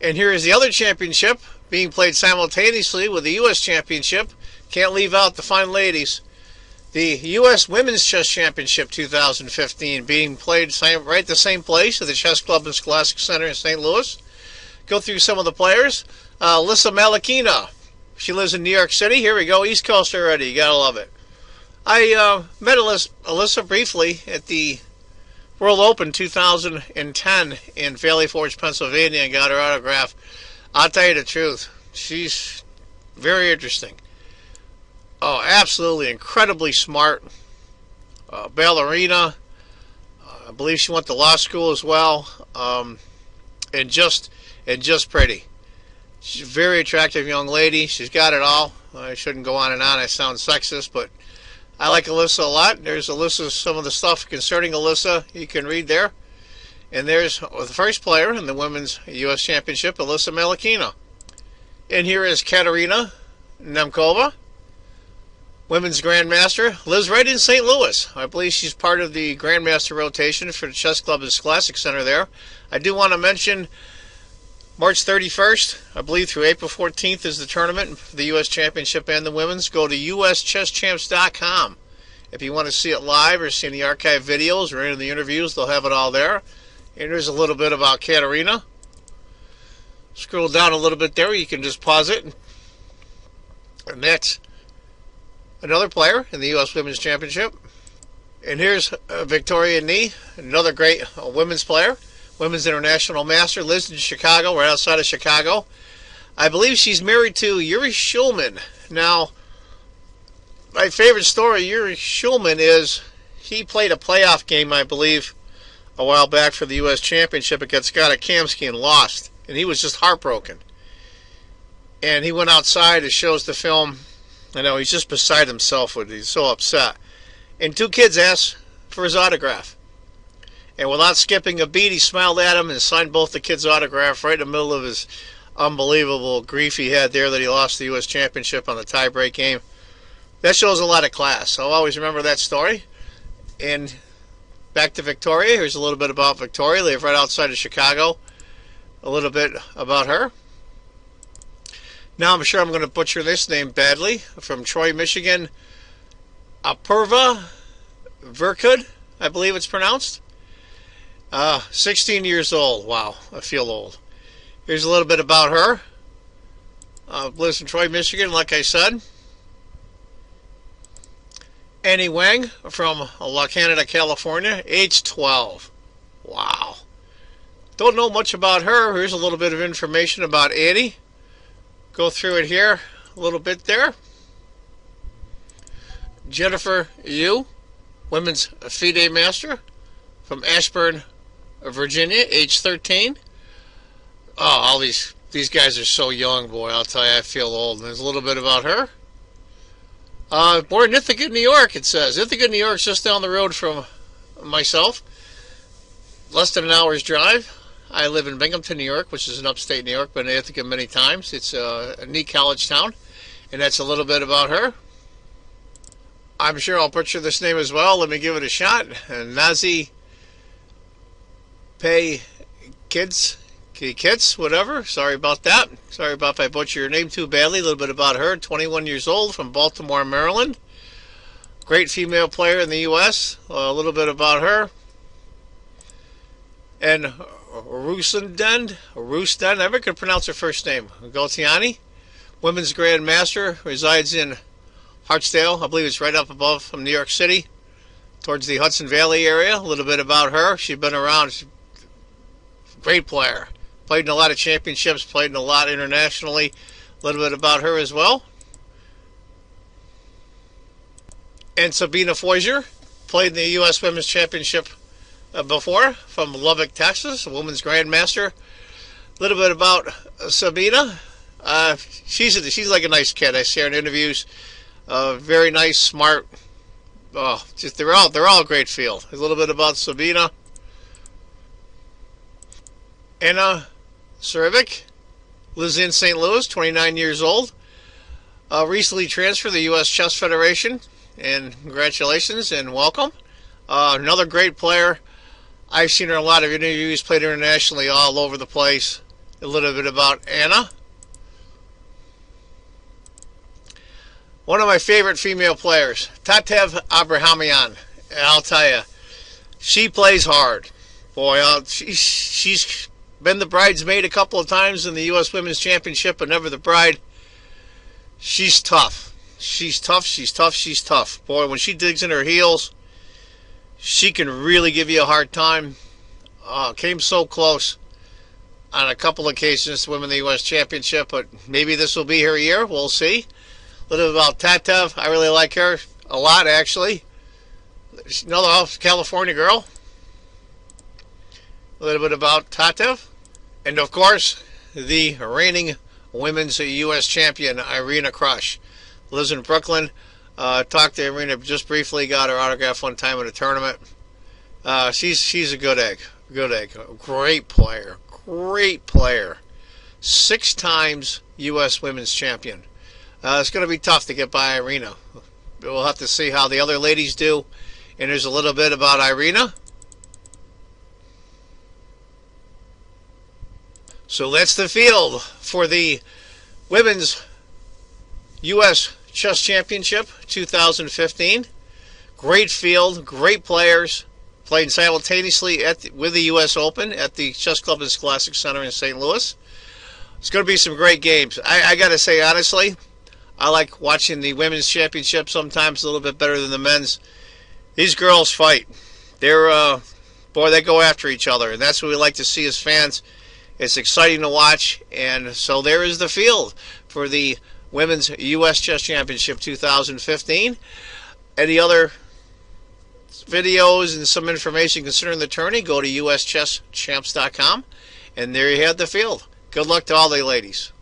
And here is the other championship being played simultaneously with the U.S. Championship. Can't leave out the fine ladies. The U.S. Women's Chess Championship 2015 being played right the same place at the Chess Club and Scholastic Center in St. Louis. Go through some of the players. Alyssa Malakina. She lives in New York City. Here we go, East Coast already. You gotta love it. I met Alyssa briefly at the World Open 2010 in Valley Forge, Pennsylvania, and got her autograph. I'll tell you the truth, she's very interesting. Oh, absolutely incredibly smart. Ballerina. I believe she went to law school as well. And just pretty. She's a very attractive young lady. She's got it all. I shouldn't go on and on. I sound sexist, but I like Alyssa a lot. There's Alyssa, some of the stuff concerning Alyssa you can read there. And there's the first player in the Women's U.S. Championship, Alyssa Malakina. And here is Katerina Nemkova, Women's Grandmaster. Lives right in St. Louis. I believe she's part of the Grandmaster rotation for the Chess Club and Scholastic Center there. I do want to mention March 31st, I believe, through April 14th is the tournament for the U.S. Championship and the Women's. Go to uschesschamps.com. If you want to see it live or see any archive videos or any of the interviews, they'll have it all there. And there's a little bit about Katerina. Scroll down a little bit there. You can just pause it. And that's another player in the U.S. Women's Championship. And here's Victoria Nee, another great women's player. Women's International Master, lives in Chicago, right outside of Chicago. I believe she's married to Yuri Shulman. Now, my favorite story, Yuri Shulman, is he played a playoff game, I believe, a while back for the U.S. Championship against Scott Kamsky and lost. And he was just heartbroken. And he went outside, it shows the film. I know, he's just beside himself with it. He's so upset. And two kids asked for his autograph. And without skipping a beat, he smiled at him and signed both the kids' autographs right in the middle of his unbelievable grief he had there that he lost the U.S. Championship on the tie-break game. That shows a lot of class. I'll always remember that story. And back to Victoria. Here's a little bit about Victoria. They live right outside of Chicago. A little bit about her. Now I'm sure I'm going to butcher this name badly. From Troy, Michigan. Apurva Verkud, I believe it's pronounced. 16 years old. Wow, I feel old. Here's a little bit about her. Lives in Troy, Michigan, like I said. Annie Wang from La Canada, California, age 12. Wow. Don't know much about her. Here's a little bit of information about Annie. Go through it here a little bit there. Jennifer Yu, Women's FIDE Master from Ashburn, Virginia, age 13. Oh, all these guys are so young, boy. I'll tell you, I feel old. There's a little bit about her. Born in Ithaca, New York, it says. Ithaca, New York is just down the road from myself. Less than an hour's drive. I live in Binghamton, New York, which is in upstate New York. Been in Ithaca many times. It's a neat college town. And that's a little bit about her. I'm sure I'll butcher this name as well. Let me give it a shot. Nazi Pay Kids, whatever. Sorry about that. Sorry about if I butcher your name too badly. A little bit about her. 21 years old from Baltimore, Maryland. Great female player in the U.S. A little bit about her. And Rusden, I never could pronounce her first name. Gautiani, Women's Grandmaster, resides in Hartsdale. I believe it's right up above from New York City, towards the Hudson Valley area. A little bit about her. She's been around. She's a great player. Played in a lot of championships, played in a lot internationally. A little bit about her as well. And Sabina Foiser, played in the U.S. Women's Championship before, from Lubbock, Texas, a women's grandmaster. A little bit about Sabina. She's like a nice kid. I see her in interviews. Very nice, smart. Oh, just they're all great field. A little bit about Sabina. Anna Surevic lives in St. Louis, 29 years old. Recently transferred to the U.S. Chess Federation, and congratulations and welcome. Another great player. I've seen her in a lot of interviews, played internationally all over the place. a little bit about Anna. One of my favorite female players, Tatev Abrahamyan. And I'll tell you, she plays hard. Boy, she's been the bridesmaid a couple of times in the U.S. Women's Championship, but never the bride. She's tough. She's tough, she's tough, she's tough. Boy, when she digs in her heels, she can really give you a hard time. Came so close on a couple of occasions to win the U.S. Championship, but maybe this will be her year. We'll see. A little bit about Tatev. I really like her a lot, actually. She's another California girl. A little bit about Tatev. And, of course, the reigning women's U.S. champion, Irina Krush. Lives in Brooklyn. Talked to Irina just briefly. Got her autograph one time at a tournament. She's a good egg. Good egg. Great player. Great player. 6 times U.S. women's champion. It's going to be tough to get by Irina. We'll have to see how the other ladies do. And there's a little bit about Irina. So that's the field for the Women's U.S. Chess Championship 2015. Great field, great players. Playing simultaneously with the U.S. Open at the Chess Club and Scholastic Center in St. Louis. It's going to be some great games. I got to say, honestly, I like watching the Women's Championship sometimes a little bit better than the men's. These girls fight. Boy, they go after each other, and that's what we like to see as fans. It's exciting to watch, and so there is the field for the Women's U.S. Chess Championship 2015. Any other videos and some information concerning the tourney, go to uschesschamps.com, and there you have the field. Good luck to all the ladies.